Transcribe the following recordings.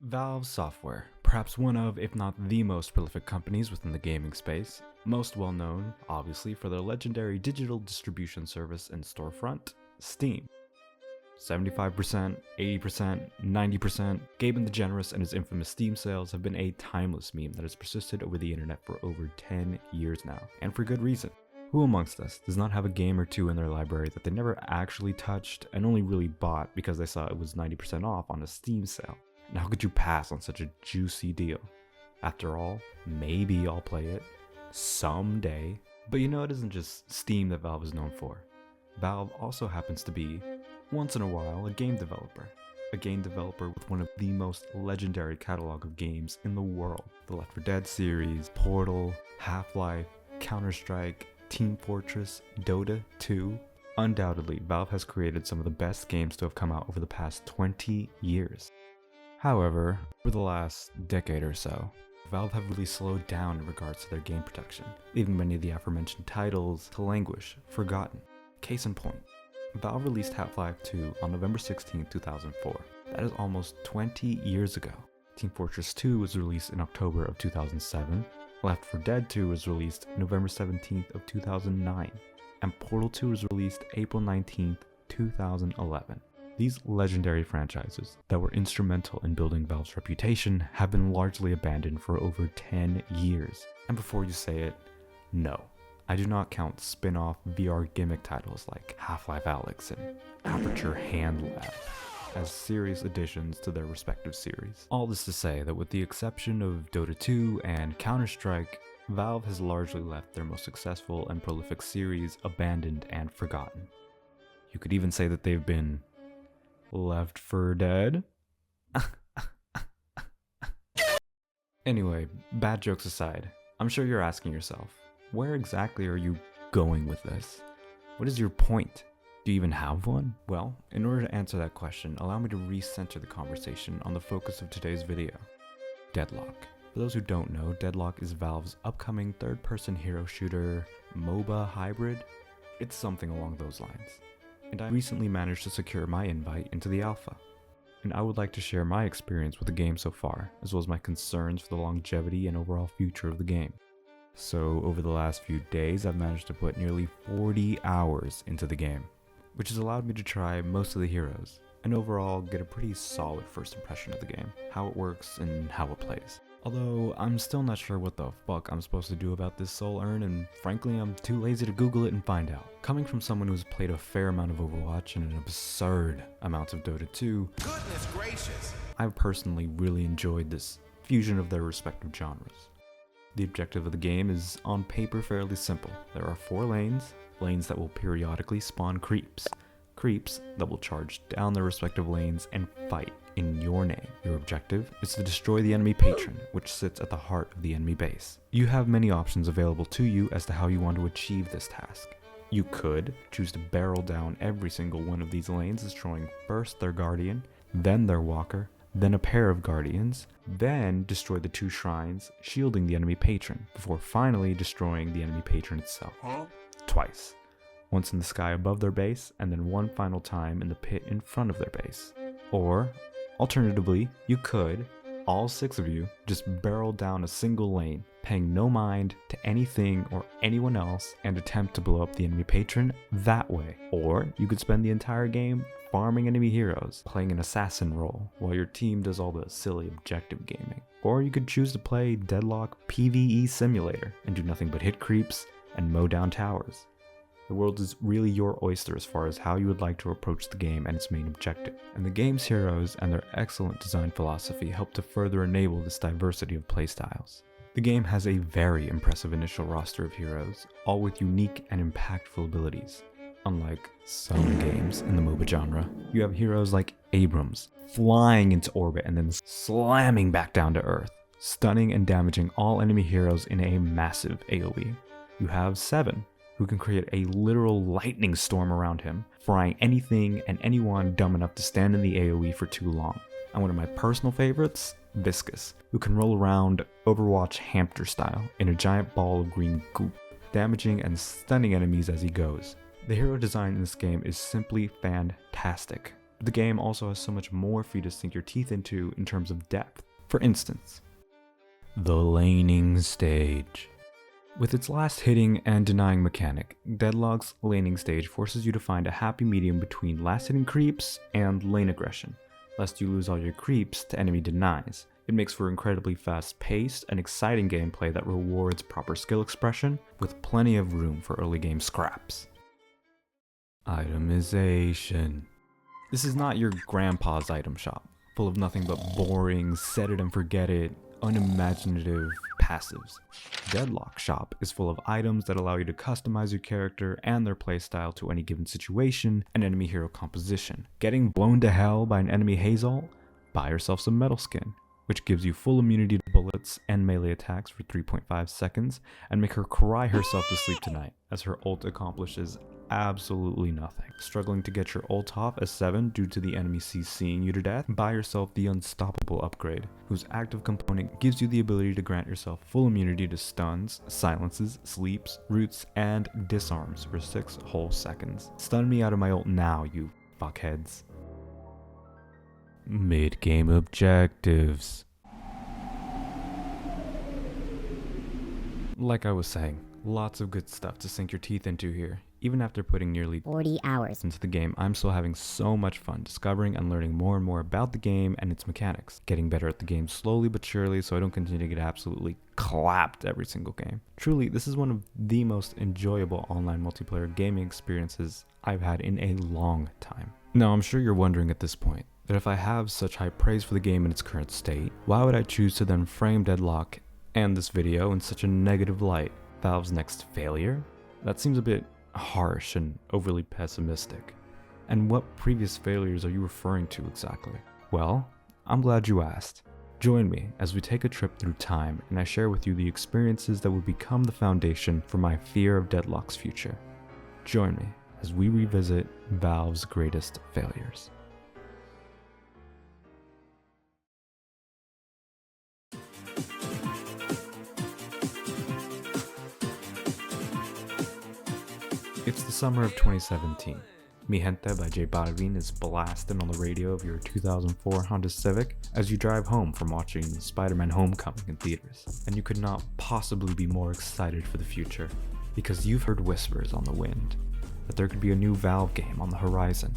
Valve Software, perhaps one of, if not the most prolific companies within the gaming space, most well known, obviously, for their legendary digital distribution service and storefront, Steam. 75%, 80%, 90%, Gaben the Generous and his infamous Steam sales have been a timeless meme that has persisted over the internet for over 10 years now, and for good reason. Who amongst us does not have a game or two in their library that they never actually touched and only really bought because they saw it was 90% off on a Steam sale? And how could you pass on such a juicy deal? After all, maybe I'll play it someday. But it isn't just Steam that Valve is known for. Valve also happens to be, once in a while, a game developer. A game developer with one of the most legendary catalog of games in the world. The Left 4 Dead series, Portal, Half-Life, Counter-Strike, Team Fortress, Dota 2. Undoubtedly, Valve has created some of the best games to have come out over the past 20 years. However, over the last decade or so, Valve have really slowed down in regards to their game production, leaving many of the aforementioned titles to languish, forgotten. Case in point, Valve released Half-Life 2 on November 16, 2004. That is almost 20 years ago. Team Fortress 2 was released in October of 2007, Left 4 Dead 2 was released November 17th of 2009, and Portal 2 was released April 19th, 2011. These legendary franchises that were instrumental in building Valve's reputation have been largely abandoned for over 10 years. And before you say it, no. I do not count spin-off VR gimmick titles like Half-Life Alyx and Aperture Hand Lab as serious additions to their respective series. All this to say that with the exception of Dota 2 and Counter-Strike, Valve has largely left their most successful and prolific series abandoned and forgotten. You could even say that they've been Left 4 Dead? Anyway, bad jokes aside, I'm sure you're asking yourself, where exactly are you going with this? What is your point? Do you even have one? Well, in order to answer that question, allow me to recenter the conversation on the focus of today's video, Deadlock. For those who don't know, Deadlock is Valve's upcoming third-person hero shooter MOBA hybrid. It's something along those lines. And I recently managed to secure my invite into the alpha. And I would like to share my experience with the game so far, as well as my concerns for the longevity and overall future of the game. So over the last few days, I've managed to put nearly 40 hours into the game, which has allowed me to try most of the heroes, and overall get a pretty solid first impression of the game, how it works and how it plays. Although, I'm still not sure what the fuck I'm supposed to do about this soul urn, and frankly I'm too lazy to Google it and find out. Coming from someone who's played a fair amount of Overwatch and an absurd amount of Dota 2, goodness gracious, I've personally really enjoyed this fusion of their respective genres. The objective of the game is on paper fairly simple. There are 4 lanes that will periodically spawn creeps that will charge down their respective lanes and fight in your name. Your objective is to destroy the enemy patron, which sits at the heart of the enemy base. You have many options available to you as to how you want to achieve this task. You could choose to barrel down every single one of these lanes, destroying first their guardian, then their walker, then a pair of guardians, then destroy the 2 shrines, shielding the enemy patron, before finally destroying the enemy patron itself. Twice. Once in the sky above their base, and then one final time in the pit in front of their base. Or, alternatively, you could, all 6 of you, just barrel down a single lane, paying no mind to anything or anyone else, and attempt to blow up the enemy patron that way. Or, you could spend the entire game farming enemy heroes, playing an assassin role, while your team does all the silly objective gaming. Or you could choose to play Deadlock PvE Simulator, and do nothing but hit creeps and mow down towers. The world is really your oyster as far as how you would like to approach the game and its main objective. And the game's heroes and their excellent design philosophy help to further enable this diversity of playstyles. The game has a very impressive initial roster of heroes, all with unique and impactful abilities. Unlike some games in the MOBA genre, you have heroes like Abrams, flying into orbit and then slamming back down to Earth, stunning and damaging all enemy heroes in a massive AoE. You have Seven, who can create a literal lightning storm around him, frying anything and anyone dumb enough to stand in the AoE for too long. And one of my personal favorites, Viscous, who can roll around Overwatch hamster style in a giant ball of green goop, damaging and stunning enemies as he goes. The hero design in this game is simply fantastic. But the game also has so much more for you to sink your teeth into in terms of depth. For instance, the laning stage. With its last hitting and denying mechanic, Deadlock's laning stage forces you to find a happy medium between last hitting creeps and lane aggression, lest you lose all your creeps to enemy denies. It makes for incredibly fast-paced and exciting gameplay that rewards proper skill expression, with plenty of room for early game scraps. Itemization. This is not your grandpa's item shop, full of nothing but boring, set it and forget it, unimaginative passives. Deadlock shop is full of items that allow you to customize your character and their playstyle to any given situation and enemy hero composition. Getting blown to hell by an enemy Hazel? Buy yourself some metal skin, which gives you full immunity to bullets and melee attacks for 3.5 seconds, and make her cry herself to sleep tonight, as her ult accomplishes absolutely nothing. Struggling to get your ult off as 7 due to the enemy CCing you to death? Buy yourself the Unstoppable upgrade, whose active component gives you the ability to grant yourself full immunity to stuns, silences, sleeps, roots, and disarms for 6 whole seconds. Stun me out of my ult now, you fuckheads. Mid-game objectives. Like I was saying, lots of good stuff to sink your teeth into here. Even after putting nearly 40 hours into the game, I'm still having so much fun discovering and learning more and more about the game and its mechanics. Getting better at the game slowly but surely so I don't continue to get absolutely clapped every single game. Truly, this is one of the most enjoyable online multiplayer gaming experiences I've had in a long time. Now, I'm sure you're wondering at this point that if I have such high praise for the game in its current state, why would I choose to then frame Deadlock and this video in such a negative light? Valve's next failure? That seems a bit harsh and overly pessimistic. And what previous failures are you referring to exactly? Well, I'm glad you asked. Join me as we take a trip through time and I share with you the experiences that would become the foundation for my fear of Deadlock's future. Join me as we revisit Valve's greatest failures. It's the summer of 2017. Mi Gente by J Balvin is blasting on the radio of your 2004 Honda Civic as you drive home from watching Spider-Man Homecoming in theaters. And you could not possibly be more excited for the future, because you've heard whispers on the wind that there could be a new Valve game on the horizon.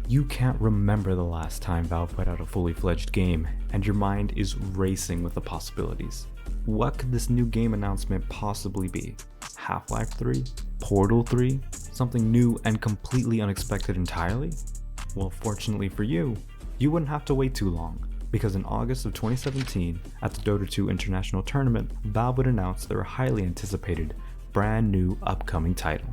You can't remember the last time Valve put out a fully fledged game, and your mind is racing with the possibilities. What could this new game announcement possibly be? Half-Life 3? Portal 3? Something new and completely unexpected entirely? Well, fortunately for you, you wouldn't have to wait too long, because in August of 2017, at the Dota 2 International Tournament, Valve would announce their highly anticipated, brand new upcoming title.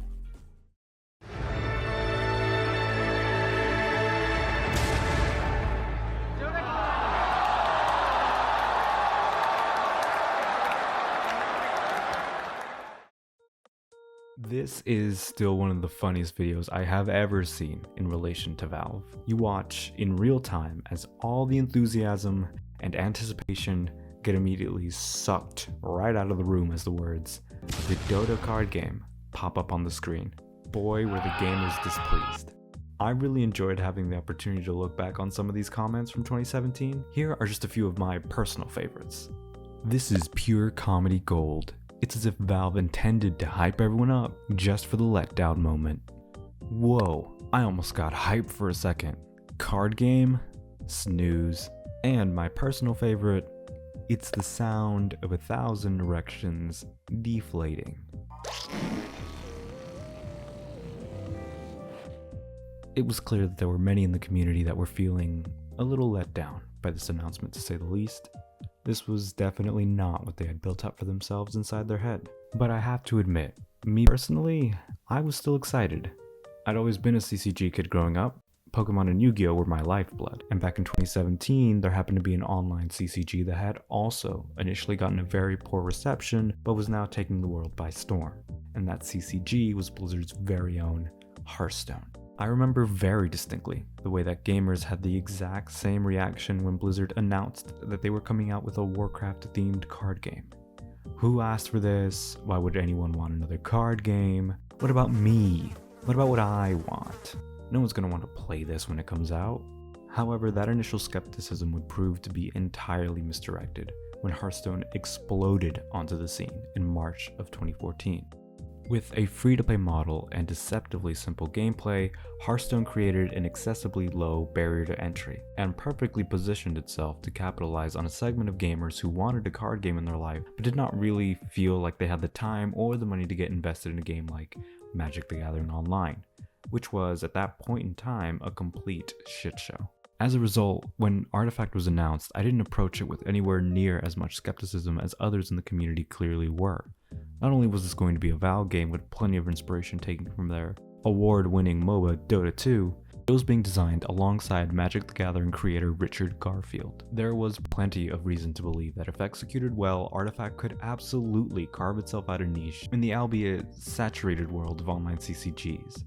This is still one of the funniest videos I have ever seen in relation to Valve. You watch in real time as all the enthusiasm and anticipation get immediately sucked right out of the room as the words, "The Dota card game," pop up on the screen. Boy, were the gamers displeased. I really enjoyed having the opportunity to look back on some of these comments from 2017. Here are just a few of my personal favorites. "This is pure comedy gold. It's as if Valve intended to hype everyone up just for the letdown moment. Whoa, I almost got hyped for a second. Card game? Snooze." And my personal favorite, "It's the sound of 1,000 erections deflating." It was clear that there were many in the community that were feeling a little let down by this announcement, to say the least. This was definitely not what they had built up for themselves inside their head. But I have to admit, me personally, I was still excited. I'd always been a CCG kid growing up. Pokemon and Yu-Gi-Oh were my lifeblood. And back in 2017, there happened to be an online CCG that had also initially gotten a very poor reception, but was now taking the world by storm. And that CCG was Blizzard's very own Hearthstone. I remember very distinctly the way that gamers had the exact same reaction when Blizzard announced that they were coming out with a Warcraft-themed card game. Who asked for this? Why would anyone want another card game? What about me? What about what I want? No one's gonna want to play this when it comes out. However, that initial skepticism would prove to be entirely misdirected when Hearthstone exploded onto the scene in March of 2014. With a free-to-play model and deceptively simple gameplay, Hearthstone created an excessively low barrier to entry and perfectly positioned itself to capitalize on a segment of gamers who wanted a card game in their life but did not really feel like they had the time or the money to get invested in a game like Magic the Gathering Online, which was at that point in time a complete shit show. As a result, when Artifact was announced, I didn't approach it with anywhere near as much skepticism as others in the community clearly were. Not only was this going to be a Valve game with plenty of inspiration taken from their award-winning MOBA Dota 2, it was being designed alongside Magic the Gathering creator Richard Garfield. There was plenty of reason to believe that if executed well, Artifact could absolutely carve itself out a niche in the albeit saturated world of online CCGs.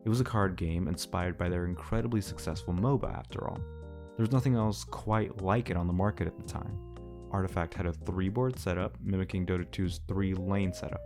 It was a card game inspired by their incredibly successful MOBA after all. There was nothing else quite like it on the market at the time. Artifact had a 3-board setup mimicking Dota 2's 3-lane setup.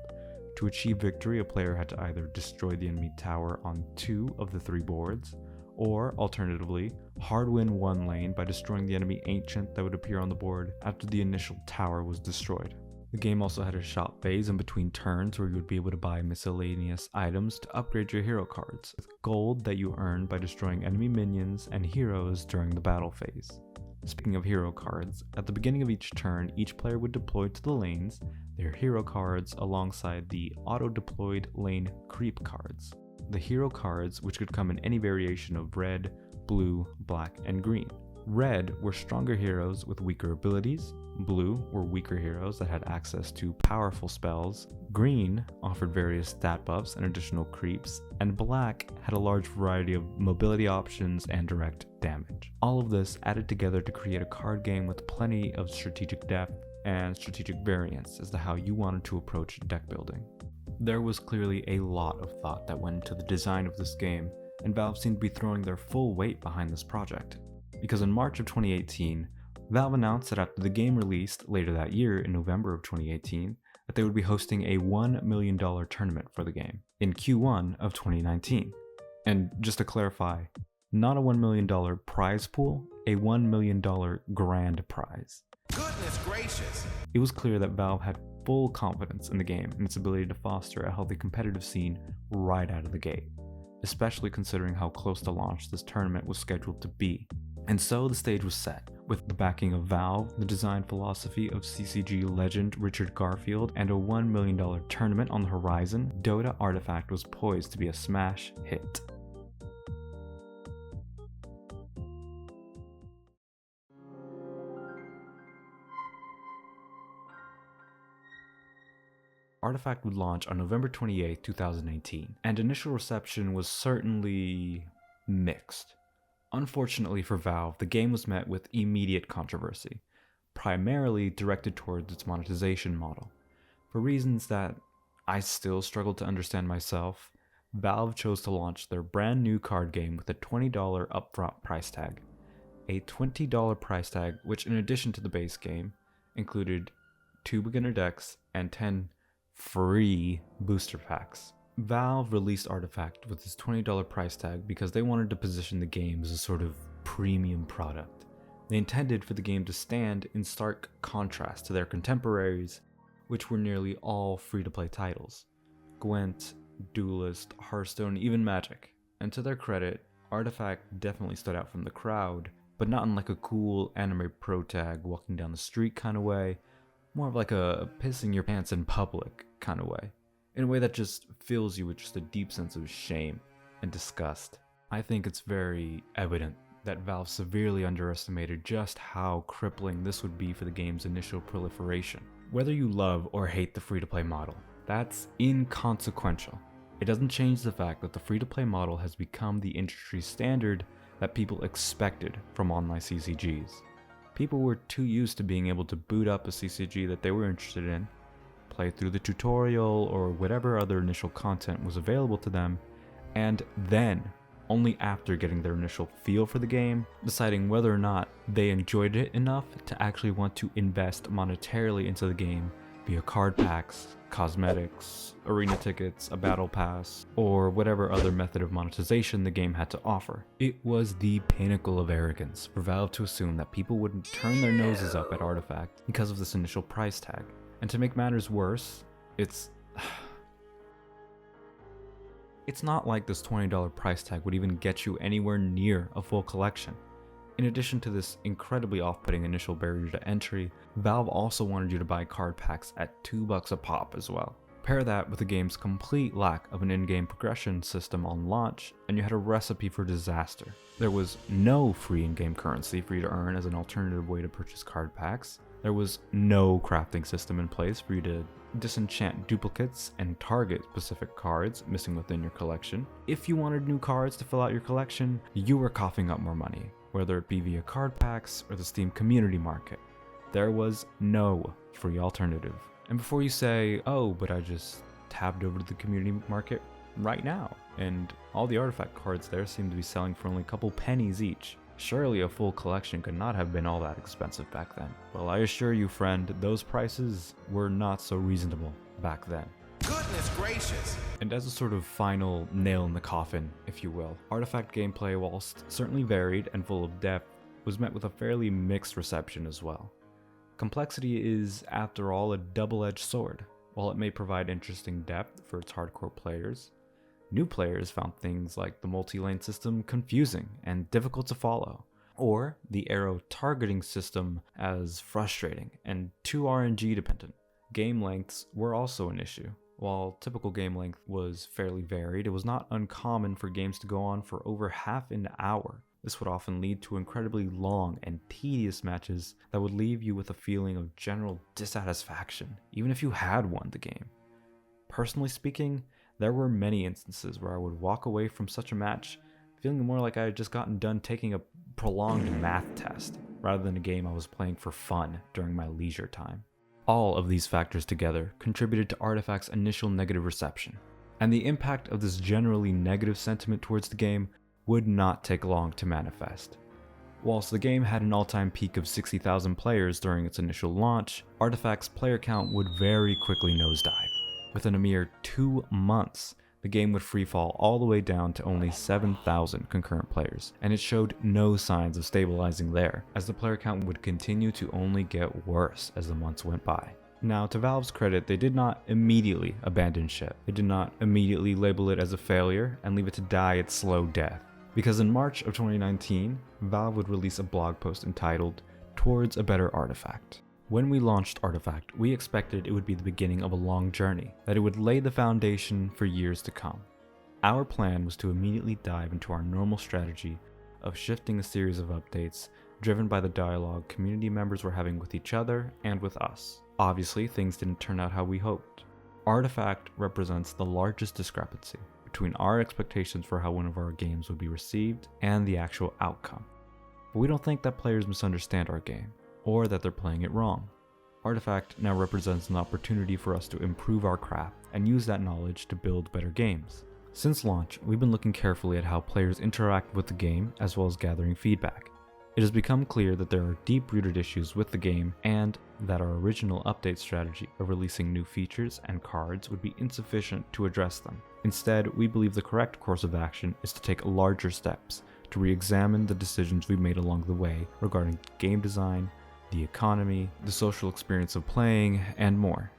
To achieve victory, a player had to either destroy the enemy tower on 2 of the 3 boards, or alternatively, hard win 1 lane by destroying the enemy ancient that would appear on the board after the initial tower was destroyed. The game also had a shop phase in between turns where you would be able to buy miscellaneous items to upgrade your hero cards, with gold that you earned by destroying enemy minions and heroes during the battle phase. Speaking of hero cards, at the beginning of each turn, each player would deploy to the lanes their hero cards alongside the auto-deployed lane creep cards. The hero cards, which could come in any variation of red, blue, black, and green. Red were stronger heroes with weaker abilities, blue were weaker heroes that had access to powerful spells, green offered various stat buffs and additional creeps, and black had a large variety of mobility options and direct damage. All of this added together to create a card game with plenty of strategic depth and strategic variance as to how you wanted to approach deck building. There was clearly a lot of thought that went into the design of this game, and Valve seemed to be throwing their full weight behind this project. Because in March of 2018, Valve announced that after the game released later that year in November of 2018, that they would be hosting a $1 million tournament for the game in Q1 of 2019. And just to clarify, not a $1 million prize pool, a $1 million grand prize. Goodness gracious! It was clear that Valve had full confidence in the game and its ability to foster a healthy competitive scene right out of the gate, especially considering how close to launch this tournament was scheduled to be. And so the stage was set. With the backing of Valve, the design philosophy of CCG legend Richard Garfield, and a $1 million tournament on the horizon, Dota Artifact was poised to be a smash hit. Artifact would launch on November 28, 2018, and initial reception was certainly mixed. Unfortunately for Valve, the game was met with immediate controversy, primarily directed towards its monetization model. For reasons that I still struggle to understand myself, Valve chose to launch their brand new card game with a $20 upfront price tag. A $20 price tag which, in addition to the base game, included 2 beginner decks and 10 free booster packs. Valve released Artifact with its $20 price tag because they wanted to position the game as a sort of premium product. They intended for the game to stand in stark contrast to their contemporaries, which were nearly all free-to-play titles. Gwent, Duelist, Hearthstone, even Magic. And to their credit, Artifact definitely stood out from the crowd, but not in like a cool anime pro tag walking down the street kind of way, more of like a pissing your pants in public kind of way. In a way that just fills you with just a deep sense of shame and disgust. I think it's very evident that Valve severely underestimated just how crippling this would be for the game's initial proliferation. Whether you love or hate the free-to-play model, that's inconsequential. It doesn't change the fact that the free-to-play model has become the industry standard that people expected from online CCGs. People were too used to being able to boot up a CCG that they were interested in, play through the tutorial or whatever other initial content was available to them, and then, only after getting their initial feel for the game, deciding whether or not they enjoyed it enough to actually want to invest monetarily into the game via card packs, cosmetics, arena tickets, a battle pass, or whatever other method of monetization the game had to offer. It was the pinnacle of arrogance for Valve to assume that people wouldn't turn their noses up at Artifact because of this initial price tag. And to make matters worse, it's not like this $20 price tag would even get you anywhere near a full collection. In addition to this incredibly off-putting initial barrier to entry, Valve also wanted you to buy card packs at $2 a pop as well. Pair that with the game's complete lack of an in-game progression system on launch, and you had a recipe for disaster. There was no free in-game currency for you to earn as an alternative way to purchase card packs. There was no crafting system in place for you to disenchant duplicates and target specific cards missing within your collection. If you wanted new cards to fill out your collection, you were coughing up more money, whether it be via card packs or the Steam community market. There was no free alternative. And before you say, oh, but I just tabbed over to the community market right now, and all the Artifact cards there seem to be selling for only a couple pennies each. Surely a full collection could not have been all that expensive back then. Well, I assure you, friend, those prices were not so reasonable back then. Goodness gracious! And as a sort of final nail in the coffin, if you will, Artifact gameplay, whilst certainly varied and full of depth, was met with a fairly mixed reception as well. Complexity is, after all, a double-edged sword. While it may provide interesting depth for its hardcore players, new players found things like the multi-lane system confusing and difficult to follow, or the arrow targeting system as frustrating and too RNG dependent. Game lengths were also an issue. While typical game length was fairly varied, it was not uncommon for games to go on for over half an hour. This would often lead to incredibly long and tedious matches that would leave you with a feeling of general dissatisfaction, even if you had won the game. Personally speaking, there were many instances where I would walk away from such a match feeling more like I had just gotten done taking a prolonged math test, rather than a game I was playing for fun during my leisure time. All of these factors together contributed to Artifact's initial negative reception, and the impact of this generally negative sentiment towards the game would not take long to manifest. Whilst the game had an all-time peak of 60,000 players during its initial launch, Artifact's player count would very quickly nosedive. Within a mere 2 months, the game would freefall all the way down to only 7,000 concurrent players, and it showed no signs of stabilizing there, as the player count would continue to only get worse as the months went by. Now, to Valve's credit, they did not immediately abandon ship. They did not immediately label it as a failure and leave it to die its slow death. Because in March of 2019, Valve would release a blog post entitled, "Towards a Better Artifact." When we launched Artifact, we expected it would be the beginning of a long journey, that it would lay the foundation for years to come. Our plan was to immediately dive into our normal strategy of shifting a series of updates driven by the dialogue community members were having with each other and with us. Obviously, things didn't turn out how we hoped. Artifact represents the largest discrepancy between our expectations for how one of our games would be received and the actual outcome. But we don't think that players misunderstand our game, or that they're playing it wrong. Artifact now represents an opportunity for us to improve our craft and use that knowledge to build better games. Since launch, we've been looking carefully at how players interact with the game as well as gathering feedback. It has become clear that there are deep-rooted issues with the game and that our original update strategy of releasing new features and cards would be insufficient to address them. Instead, we believe the correct course of action is to take larger steps to re-examine the decisions we've made along the way regarding game design, the economy, the social experience of playing, and more.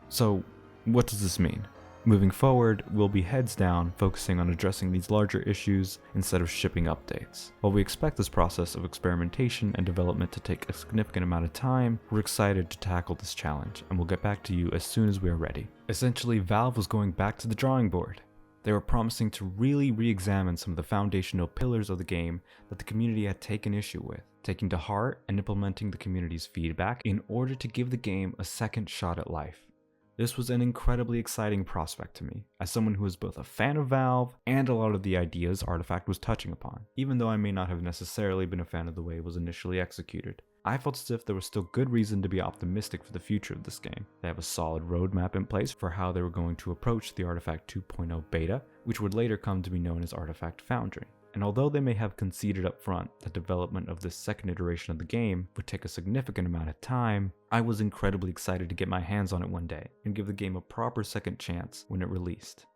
So, what does this mean? Moving forward, we'll be heads down focusing on addressing these larger issues instead of shipping updates. While we expect this process of experimentation and development to take a significant amount of time, we're excited to tackle this challenge, and we'll get back to you as soon as we are ready. Essentially, Valve was going back to the drawing board. They were promising to really re-examine some of the foundational pillars of the game that the community had taken issue with, taking to heart and implementing the community's feedback in order to give the game a second shot at life. This was an incredibly exciting prospect to me, as someone who is both a fan of Valve and a lot of the ideas Artifact was touching upon, even though I may not have necessarily been a fan of the way it was initially executed. I felt as if there was still good reason to be optimistic for the future of this game. They have a solid roadmap in place for how they were going to approach the Artifact 2.0 beta, which would later come to be known as Artifact Foundry. And although they may have conceded up front that development of this second iteration of the game would take a significant amount of time, I was incredibly excited to get my hands on it one day and give the game a proper second chance when it released.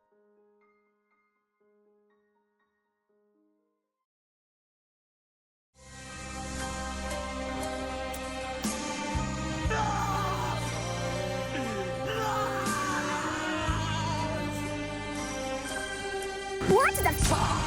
What the fuck?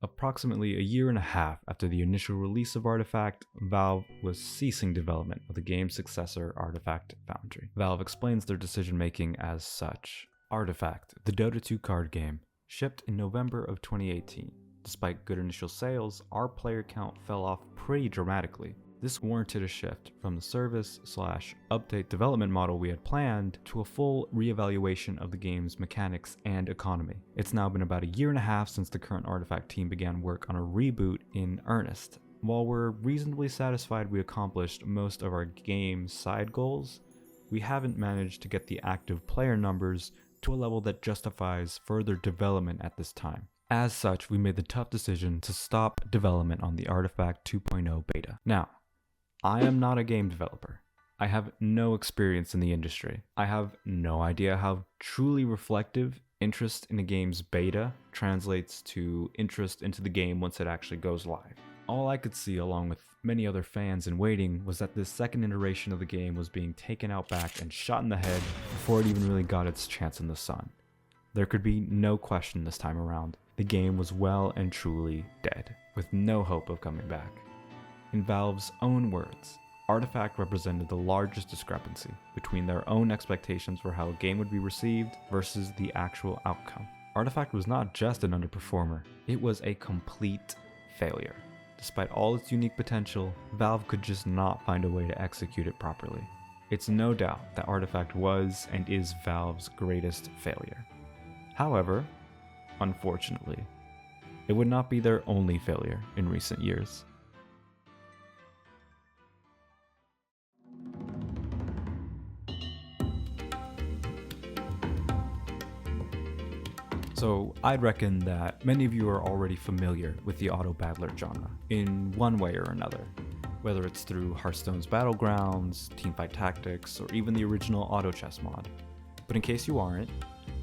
Approximately a year and a half after the initial release of Artifact, Valve was ceasing development of the game's successor, Artifact Foundry. Valve explains their decision-making as such. Artifact, the Dota 2 card game, shipped in November of 2018. Despite good initial sales, our player count fell off pretty dramatically. This warranted a shift from the service/update development model we had planned to a full reevaluation of the game's mechanics and economy. It's now been about a year and a half since the current Artifact team began work on a reboot in earnest. While we're reasonably satisfied we accomplished most of our game's side goals, we haven't managed to get the active player numbers to a level that justifies further development at this time. As such, we made the tough decision to stop development on the Artifact 2.0 beta. Now, I am not a game developer. I have no experience in the industry. I have no idea how truly reflective interest in a game's beta translates to interest into the game once it actually goes live. All I could see, along with many other fans in waiting, was that this second iteration of the game was being taken out back and shot in the head before it even really got its chance in the sun. There could be no question this time around. The game was well and truly dead, with no hope of coming back. In Valve's own words, Artifact represented the largest discrepancy between their own expectations for how a game would be received versus the actual outcome. Artifact was not just an underperformer, it was a complete failure. Despite all its unique potential, Valve could just not find a way to execute it properly. It's no doubt that Artifact was and is Valve's greatest failure. However, unfortunately, it would not be their only failure in recent years. So I'd reckon that many of you are already familiar with the auto battler genre in one way or another, whether it's through Hearthstone's Battlegrounds, Teamfight Tactics, or even the original auto chess mod. But in case you aren't,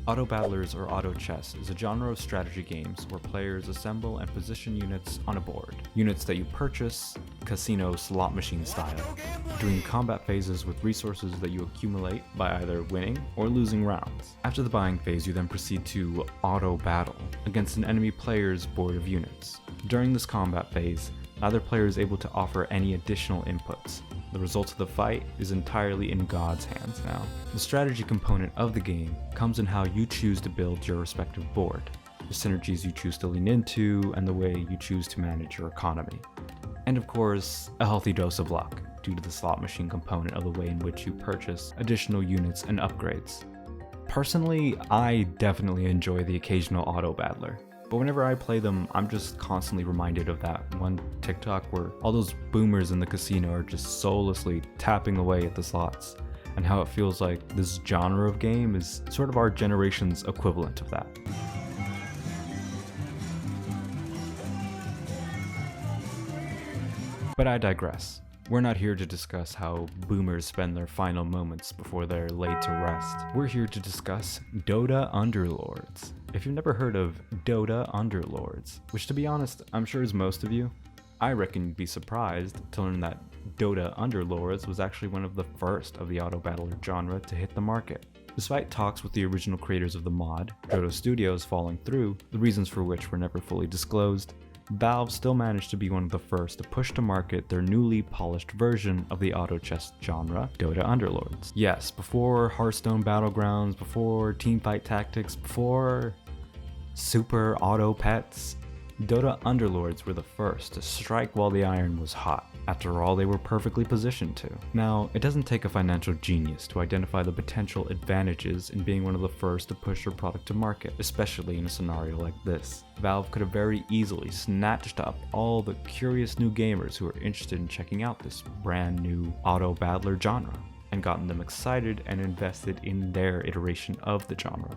auto battlers or auto chess is a genre of strategy games where players assemble and position units on a board. Units that you purchase, casino slot machine style, doing combat phases with resources that you accumulate by either winning or losing rounds. After the buying phase, you then proceed to auto battle against an enemy player's board of units. During this combat phase, neither player is able to offer any additional inputs. The result of the fight is entirely in God's hands now. The strategy component of the game comes in how you choose to build your respective board, the synergies you choose to lean into, and the way you choose to manage your economy. And of course, a healthy dose of luck, due to the slot machine component of the way in which you purchase additional units and upgrades. Personally, I definitely enjoy the occasional auto battler. But whenever I play them, I'm just constantly reminded of that one TikTok where all those boomers in the casino are just soullessly tapping away at the slots, and how it feels like this genre of game is sort of our generation's equivalent of that. But I digress. We're not here to discuss how boomers spend their final moments before they're laid to rest. We're here to discuss Dota Underlords. If you've never heard of Dota Underlords, which to be honest, I'm sure is most of you, I reckon you'd be surprised to learn that Dota Underlords was actually one of the first of the auto battler genre to hit the market. Despite talks with the original creators of the mod, Dota Studios, falling through, the reasons for which were never fully disclosed, Valve still managed to be one of the first to push to market their newly polished version of the auto chess genre, Dota Underlords. Yes, before Hearthstone Battlegrounds, before Teamfight Tactics, before Super Auto Pets, Dota Underlords were the first to strike while the iron was hot. After all, they were perfectly positioned to. Now, it doesn't take a financial genius to identify the potential advantages in being one of the first to push their product to market, especially in a scenario like this. Valve could have very easily snatched up all the curious new gamers who are interested in checking out this brand new auto battler genre, and gotten them excited and invested in their iteration of the genre,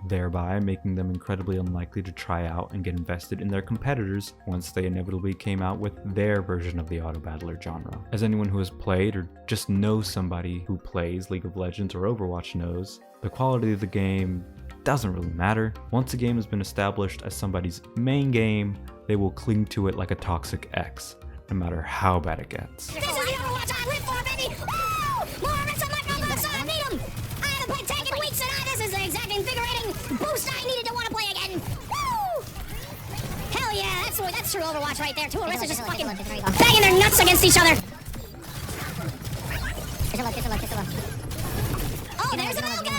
thereby making them incredibly unlikely to try out and get invested in their competitors once they inevitably came out with their version of the auto battler genre. As anyone who has played or just knows somebody who plays League of Legends or Overwatch knows, the quality of the game doesn't really matter. Once a game has been established as somebody's main game, they will cling to it like a toxic ex, no matter how bad it gets. This is the Overwatch I live for, baby! Woo! More of it's on my robots, I need them! I haven't played tank in weeks, and this is the exact invigorating boost I needed to want to play again! Woo! Hell yeah, that's true Overwatch right there. Two of us are just fucking banging their nuts against each other! Oh, there's a Malga!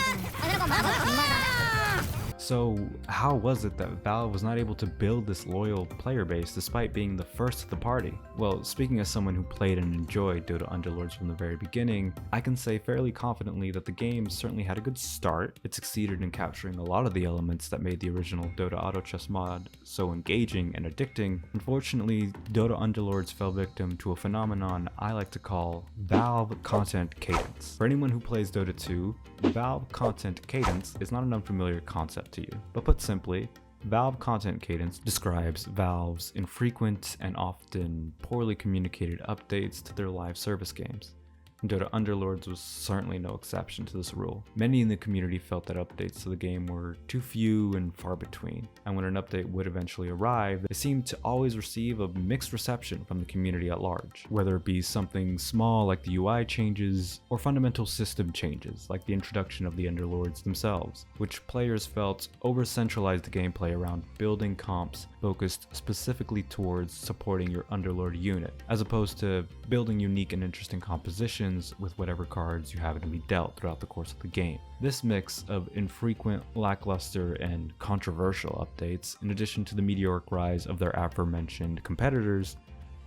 So how was it that Valve was not able to build this loyal player base despite being the first to the party? Well, speaking as someone who played and enjoyed Dota Underlords from the very beginning, I can say fairly confidently that the game certainly had a good start. It succeeded in capturing a lot of the elements that made the original Dota Auto Chess mod so engaging and addicting. Unfortunately, Dota Underlords fell victim to a phenomenon I like to call Valve content cadence. For anyone who plays Dota 2, Valve content cadence is not an unfamiliar concept to you, but put simply, Valve content cadence describes Valve's infrequent and often poorly communicated updates to their live service games. And Dota Underlords was certainly no exception to this rule. Many in the community felt that updates to the game were too few and far between, and when an update would eventually arrive, they seemed to always receive a mixed reception from the community at large, whether it be something small like the UI changes, or fundamental system changes like the introduction of the Underlords themselves, which players felt over-centralized the gameplay around building comps focused specifically towards supporting your Underlord unit, as opposed to building unique and interesting compositions with whatever cards you happen to be dealt throughout the course of the game. This mix of infrequent, lackluster, and controversial updates, in addition to the meteoric rise of their aforementioned competitors,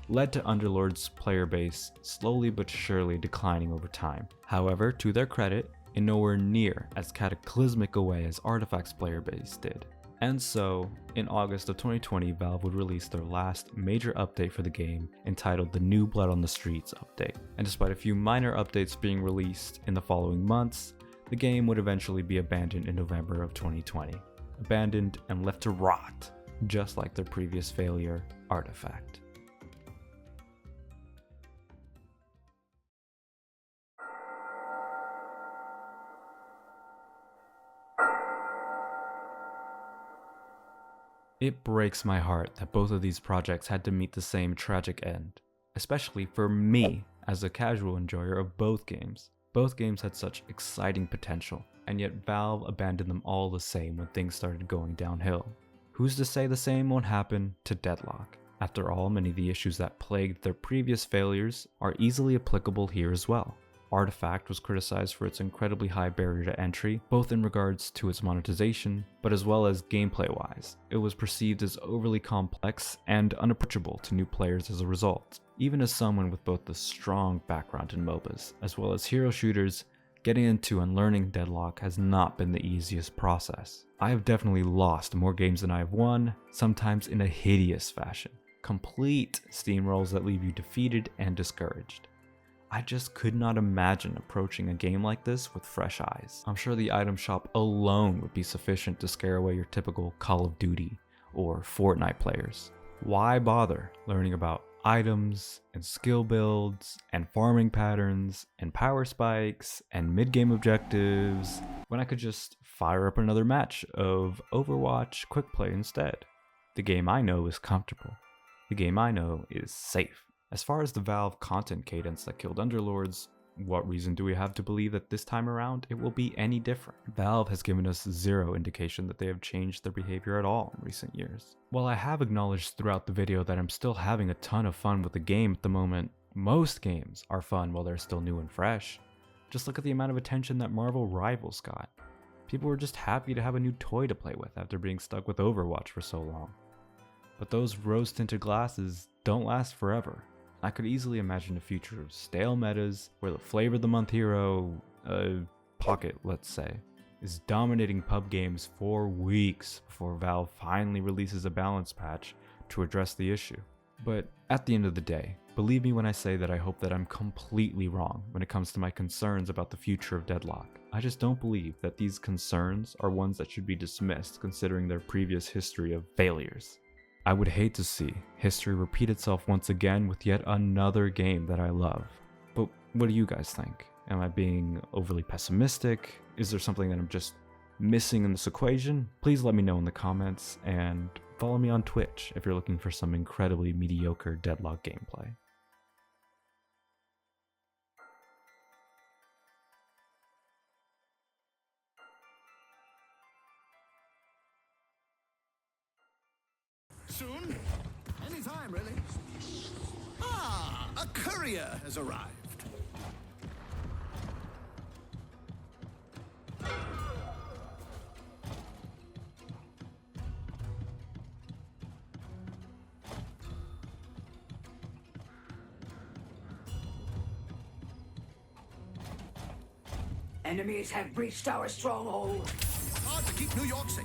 led to Underlord's player base slowly but surely declining over time. However, to their credit, in nowhere near as cataclysmic a way as Artifact's player base did. And so, in August of 2020, Valve would release their last major update for the game, entitled the New Blood on the Streets update. And despite a few minor updates being released in the following months, the game would eventually be abandoned in November of 2020. Abandoned and left to rot, just like their previous failure, Artifact. It breaks my heart that both of these projects had to meet the same tragic end, especially for me as a casual enjoyer of both games. Both games had such exciting potential, and yet Valve abandoned them all the same when things started going downhill. Who's to say the same won't happen to Deadlock? After all, many of the issues that plagued their previous failures are easily applicable here as well. Artifact was criticized for its incredibly high barrier to entry, both in regards to its monetization, but as well as gameplay-wise. It was perceived as overly complex and unapproachable to new players as a result. Even as someone with both a strong background in MOBAs, as well as hero shooters, getting into and learning Deadlock has not been the easiest process. I have definitely lost more games than I have won, sometimes in a hideous fashion. Complete steamrolls that leave you defeated and discouraged. I just could not imagine approaching a game like this with fresh eyes. I'm sure the item shop alone would be sufficient to scare away your typical Call of Duty or Fortnite players. Why bother learning about items and skill builds and farming patterns and power spikes and mid-game objectives when I could just fire up another match of Overwatch quick play instead? The game I know is comfortable. The game I know is safe. As far as the Valve content cadence that killed Underlords, what reason do we have to believe that this time around it will be any different? Valve has given us zero indication that they have changed their behavior at all in recent years. While I have acknowledged throughout the video that I'm still having a ton of fun with the game at the moment, most games are fun while they're still new and fresh. Just look at the amount of attention that Marvel Rivals got. People were just happy to have a new toy to play with after being stuck with Overwatch for so long. But those rose-tinted glasses don't last forever. I could easily imagine a future of stale metas where the flavor of the month hero, Pocket, let's say, is dominating pub games for weeks before Valve finally releases a balance patch to address the issue. But at the end of the day, believe me when I say that I hope that I'm completely wrong when it comes to my concerns about the future of Deadlock. I just don't believe that these concerns are ones that should be dismissed considering their previous history of failures. I would hate to see history repeat itself once again with yet another game that I love. But what do you guys think? Am I being overly pessimistic? Is there something that I'm just missing in this equation? Please let me know in the comments, and follow me on Twitch if you're looking for some incredibly mediocre Deadlock gameplay. Soon? Anytime, really. Ah, a courier has arrived. Enemies have breached our stronghold. Hard to keep New York safe.